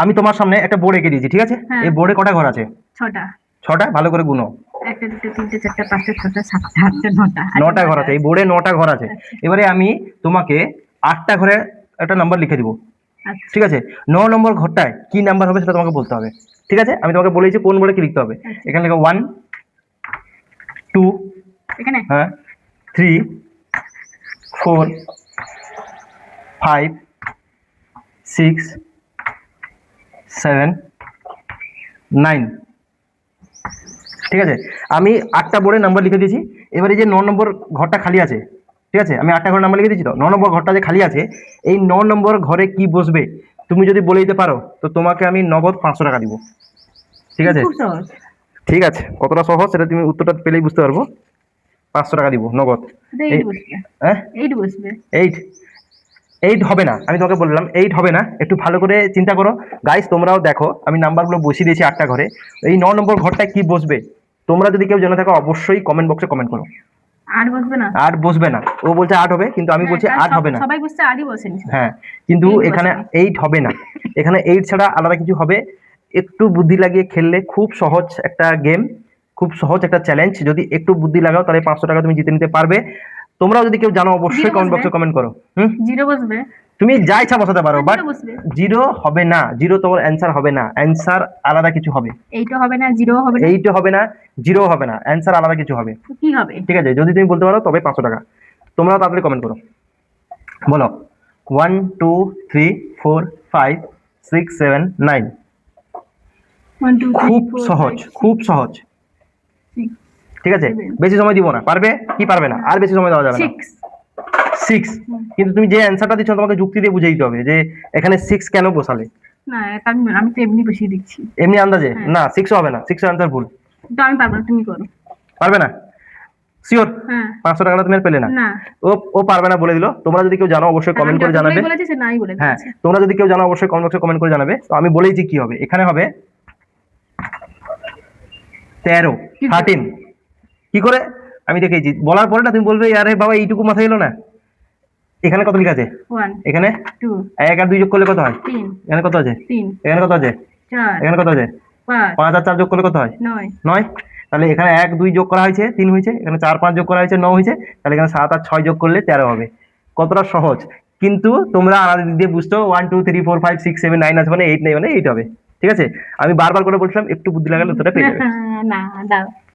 আমি তোমার সামনে একটা বোর্ড এঁকে দিয়েছি, ঠিক আছে? হ্যাঁ। এই বোর্ডে কটা ঘর আছে? 6টা। 6টা, ভালো করে গুনো। 1 2 3 4 5 6 7 8 9টা। 9টা ঘর আছে, এই বোর্ডে 9টা ঘর আছে। এবারে আমি তোমাকে 8টা ঘরে একটা নাম্বার লিখে দিব, আচ্ছা। ঠিক আছে? 9 নম্বর ঘরটায় কি নাম্বার হবে সেটা তোমাকে বলতে হবে, ঠিক আছে? আমি তোমাকে বলেছি কোন বোর্ডে কি লিখতে হবে। এখানে লেখো 1 2, এখানে হ্যাঁ, 3 4 5 6 7 9, ঠিক আছে? আমি 8টা বোর্ডে নাম্বার লিখে দিয়েছি। এবারে যে 9 নম্বর ঘরটা খালি আছে, ঠিক আছে? আমি 8টা ঘরের নাম্বার লিখে দিয়েছি। তো 9 নম্বর ঘরটা যে খালি আছে, এই 9 নম্বর ঘরে কি বসবে তুমি যদি বলে দিতে পারো তো তোমাকে আমি নগদ 500 টাকা দিব, ঠিক আছে? খুব সহজ। ঠিক আছে, কতটা সহজ সেটা তুমি উত্তরটা পেলেই বুঝতে পারবো। 500 টাকা দিব নগদ। এইট বসবে। হ্যাঁ, 8 বসবে। 8 8 হবে না, আমি তোমাকে বললাম 8 হবে না। একটু ভালো করে চিন্তা করো গাইস, তোমরাও দেখো আমি নাম্বারগুলো বসিয়ে দিয়েছি 8টা ঘরে। এই 9 নম্বর ঘরটায় কি বসবে তোমরা যদি কেউ জেনে থাকো অবশ্যই কমেন্ট বক্সে কমেন্ট করো। 8 বসবে না। 8 বসবে না, ও বলছে 8 হবে, কিন্তু আমি বলছি 8 হবে না। সবাই বসছে 8ই বসেন। হ্যাঁ, কিন্তু 8 এখানে বসবে। 8 হবে না। এখানে 8 ছাড়া আলাদা কিছু হবে। একটু বুদ্ধি লাগিয়ে খেললে খুব সহজ একটা গেম, খুব সহজ একটা চ্যালেঞ্জ। যদি একটু বুদ্ধি লাগাও তাহলে 500 টাকা তুমি জিতে নিতে পারবে। তোমরাও যদি কেউ জানো অবশ্যই কমেন্ট বক্সে কমেন্ট করো। 0 বসবে। তুমি যা ইচ্ছা বসাতে পারো, বাট 0 বসবে। 0 হবে না। 0 তোমার অ্যান্সার হবে না, অ্যান্সার আলাদা কিছু হবে। 8ও হবে না, 0ও হবে না। 8 হবে না, 0 হবে না, অ্যান্সার আলাদা কিছু হবে। কি হবে? ঠিক আছে, যদি তুমি বলতে পারো তবে 500 টাকা। তোমরাও তাড়াতাড়ি কমেন্ট করো, বলো 1 2 3 4 5 6 7 9। 1 2 3 খুব 4 সহজ, 5 খুব সহজ, 6 ঠিক আছে? বেশি সময় দিব না, পারবে কি পারবে না? আর বেশি সময় দেওয়া যাবে না। 6। 6, কিন্তু তুমি যে অ্যান্সারটা দিচ্ছ তোমাকে যুক্তি দিয়ে বুঝিয়ে দিতে হবে যে এখানে 6 কেন বসালে। না, আমি তো এমনি বসিয়ে দিচ্ছি। এমনি আন্দাজে না, 6 হবে না, 6 এর অ্যান্সার ভুল। তো আমি পারবো না, তুমি করো। পারবে না? শিওর? হ্যাঁ। 500 টাকাটা তুমি আর পেলে না। না। ও পারবে না বলে দিল। তোমরা যদি কেউ জানো অবশ্যই কমেন্ট করে জানাবে। আমি বলেছি সে নাই বলে হ্যাঁ, দিয়েছে। তোমরা যদি কেউ জানো অবশ্যই কমেন্ট বক্সে কমেন্ট করে জানাবে। তো আমি বলেইছি কি হবে। এখানে হবে 13 13। কি করে আমি দেখেছি, বলার পরে না তুমি বলবে আরে বাবা এইটুকু মাথায় এলো না। এখানে কত লেখা আছে? 1 এখানে 2 1 আর 2 যোগ করলে কত হয়? 3 এখানে কত আছে? 3 এখানে কত আছে? 4 এখানে কত আছে? 5 5 আর 4 যোগ করলে কত হয়? 9 9। তাহলে এখানে 1 2 যোগ করা হয়েছে 3 হয়েছে, এখানে 4 5 যোগ করা হয়েছে 9 হয়েছে। তাহলে এখানে 7 আর 6 যোগ করলে 13 হবে। কতটা সহজ, কিন্তু তোমরা আলাদা দিক দিয়ে বুঝছো 1 2 3 4 5 6 7 9 আছে মানে 8 নেই, মানে 8 হবে। ঠিক আছে, আমি বারবার করে বলছিলাম একটু বুদ্ধি লাগালে উত্তরটা পেয়ে যাবে। না, দাও।